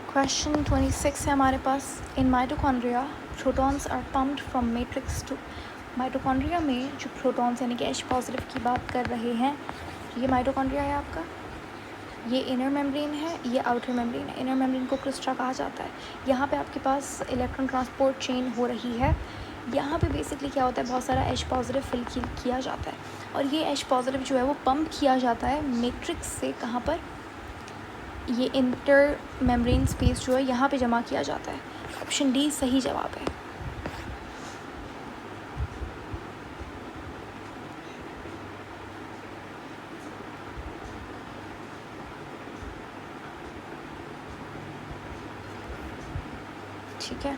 Question 26 है हमारे पास। In mitochondria protons are pumped from matrix to. Mitochondria में जो प्रोटॉन्स यानी कि H पॉजिटिव की बात कर रहे हैं, ये माइटोकॉन्ड्रिया है आपका, ये इनर मेम्ब्रेन है, ये आउटर मेम्ब्रेन है। इनर मेम्ब्रेन को क्रिस्टा कहा जाता है। यहाँ पे आपके पास इलेक्ट्रॉन ट्रांसपोर्ट चेन हो रही है। यहाँ पे बेसिकली क्या होता है, बहुत सारा H पॉजिटिव फिल किया जाता है और ये H पॉजिटिव जो है वो पंप किया जाता है मैट्रिक्स से। कहाँ पर? ये इंटर मेम्ब्रेन स्पेस जो है यहाँ पे जमा किया जाता है। ऑप्शन डी सही जवाब है। ठीक है।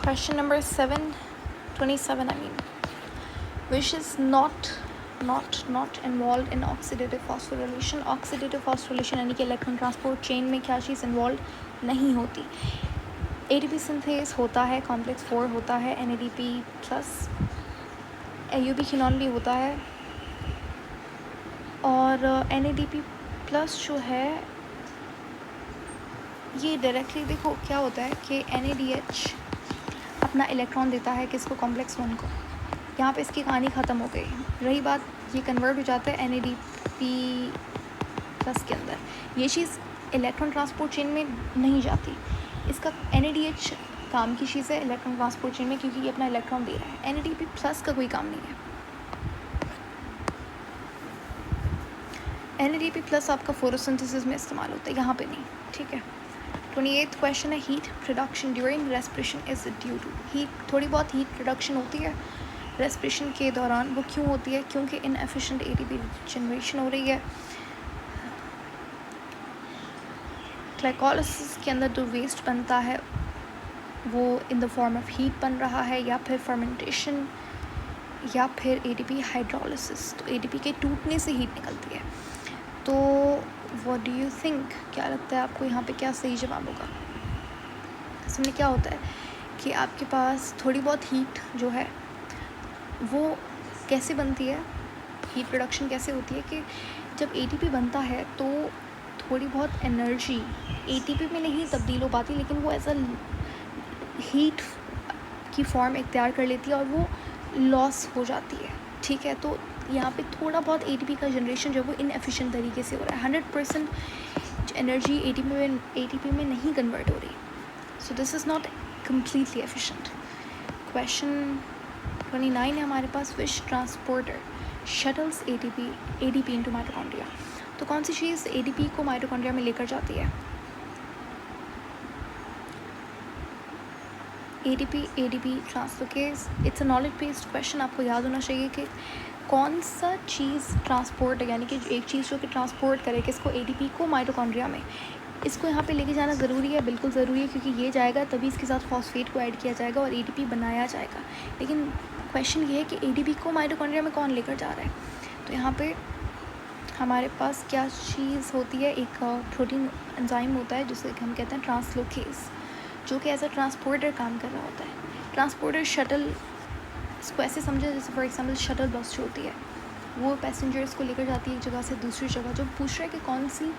Question number 27 I mean, which is not involved in oxidative phosphorylation। Oxidative phosphorylation यानी कि इलेक्ट्रॉन ट्रांसपोर्ट चेन में क्या चीज़ इन्वॉल्व नहीं होती। ATP सिंथेस होता है, कॉम्प्लेक्स 4 होता है, NADP प्लस, AUP खिनॉल भी होता है और NADP प्लस जो है ये डायरेक्टली देखो क्या होता है कि NADH अपना इलेक्ट्रॉन देता है किसको? कॉम्प्लेक्स 1 को। यहाँ पे इसकी कहानी ख़त्म हो गई। रही बात, ये कन्वर्ट हो जाता है NADP प्लस के अंदर। ये चीज़ इलेक्ट्रॉन ट्रांसपोर्ट चेन में नहीं जाती। इसका NADH काम की चीज़ है इलेक्ट्रॉन ट्रांसपोर्ट चेन में, क्योंकि ये अपना इलेक्ट्रॉन दे रहा है। NADP प्लस का कोई काम नहीं है। NADP प्लस आपका फोटोसिंथेसिस में इस्तेमाल होता है, यहाँ पे नहीं। ठीक है। 28th क्वेश्चन है, heat production during respiration is due to. Heat, थोड़ी बहुत हीट प्रोडक्शन होती है रेस्पिरेशन के दौरान। वो क्यों होती है? क्योंकि इनएफिशिएंट ATP जनरेशन हो रही है। ग्लाइकोलाइसिस के अंदर जो वेस्ट बनता है वो in the form of heat बन रहा है, या फिर फर्मेंटेशन, या फिर ATP हाइड्रोलिसिस। तो ATP के टूटने से हीट निकलती है। तो व्हाट डू यू थिंक, क्या लगता है आपको यहाँ पे क्या सही जवाब होगा? इसमें क्या होता है कि आपके पास थोड़ी बहुत हीट जो है वो कैसे बनती है, हीट प्रोडक्शन कैसे होती है कि जब ATP बनता है तो थोड़ी बहुत एनर्जी ATP में नहीं तब्दील हो पाती, लेकिन वो एज अ हीट की फॉर्म इख्तियार कर लेती है और वो लॉस हो जाती है। ठीक है। तो यहाँ पे थोड़ा बहुत ATP का जनरेशन जो है वो इनएफिशिएंट तरीके से हो रहा है। 100% एनर्जी ATP में नहीं कन्वर्ट हो रही। So this is not completely efficient. Question 29 है हमारे पास, which transporter shuttles ADP into mitochondria. तो कौन सी चीज़ ADP को माइटोकॉन्ड्रिया में लेकर जाती है? ADP translocase. It's a knowledge based question. आपको याद होना चाहिए कि कौन सा चीज़ ट्रांसपोर्ट है, यानी कि एक चीज़ जो कि ट्रांसपोर्ट करे किसको? ADP को माइटोकॉन्ड्रिया में। इसको यहाँ पे लेके जाना ज़रूरी है, बिल्कुल ज़रूरी है, क्योंकि ये जाएगा तभी इसके साथ फॉस्फेट को ऐड किया जाएगा और ADP बनाया जाएगा। लेकिन क्वेश्चन ये है कि ADP को माइटोकॉन्ड्रिया में कौन लेकर जा रहा है? तो यहाँ पे हमारे पास क्या चीज़ होती है? एक प्रोटीन एंजाइम होता है जिसे हम कहते हैं ट्रांसलोकेज, जो कि एज अ ट्रांसपोर्टर काम कर रहा होता है। ट्रांसपोर्टर शटल, इसको ऐसे समझे जैसे फॉर एग्जांपल शटल बस जो होती है वो पैसेंजर्स को लेकर जाती है एक जगह से दूसरी जगह। जो पूछ रहा है कि कौन सी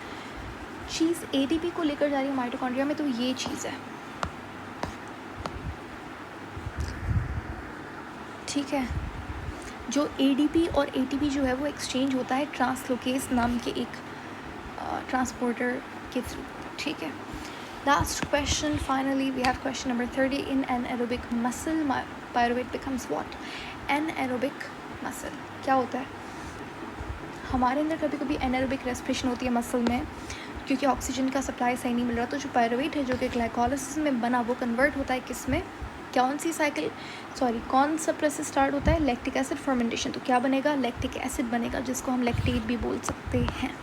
चीज़ ADP को लेकर जा रही है माइटोकॉन्ड्रिया में, तो ये चीज़ है। ठीक है। जो ADP और ATP जो है वो एक्सचेंज होता है ट्रांसलोकेज नाम के एक ट्रांसपोर्टर के थ्रू। ठीक है। Last question, finally we have question number 30। In anaerobic muscle pyruvate becomes what? Anaerobic muscle क्या होता है? हमारे अंदर कभी कभी एनारोबिक रेस्पिरेशन होती है मसल में, क्योंकि ऑक्सीजन का सप्लाई सही नहीं मिल रहा। तो जो पायरुवेट है जो कि ग्लाइकोलाइसिस में बना, वो कन्वर्ट होता है किस में? कौन सा प्रोसेस स्टार्ट होता है? Lactic acid fermentation. तो क्या बनेगा? लैक्टिक एसिड बनेगा, जिसको हम लैक्टेट भी बोल सकते हैं।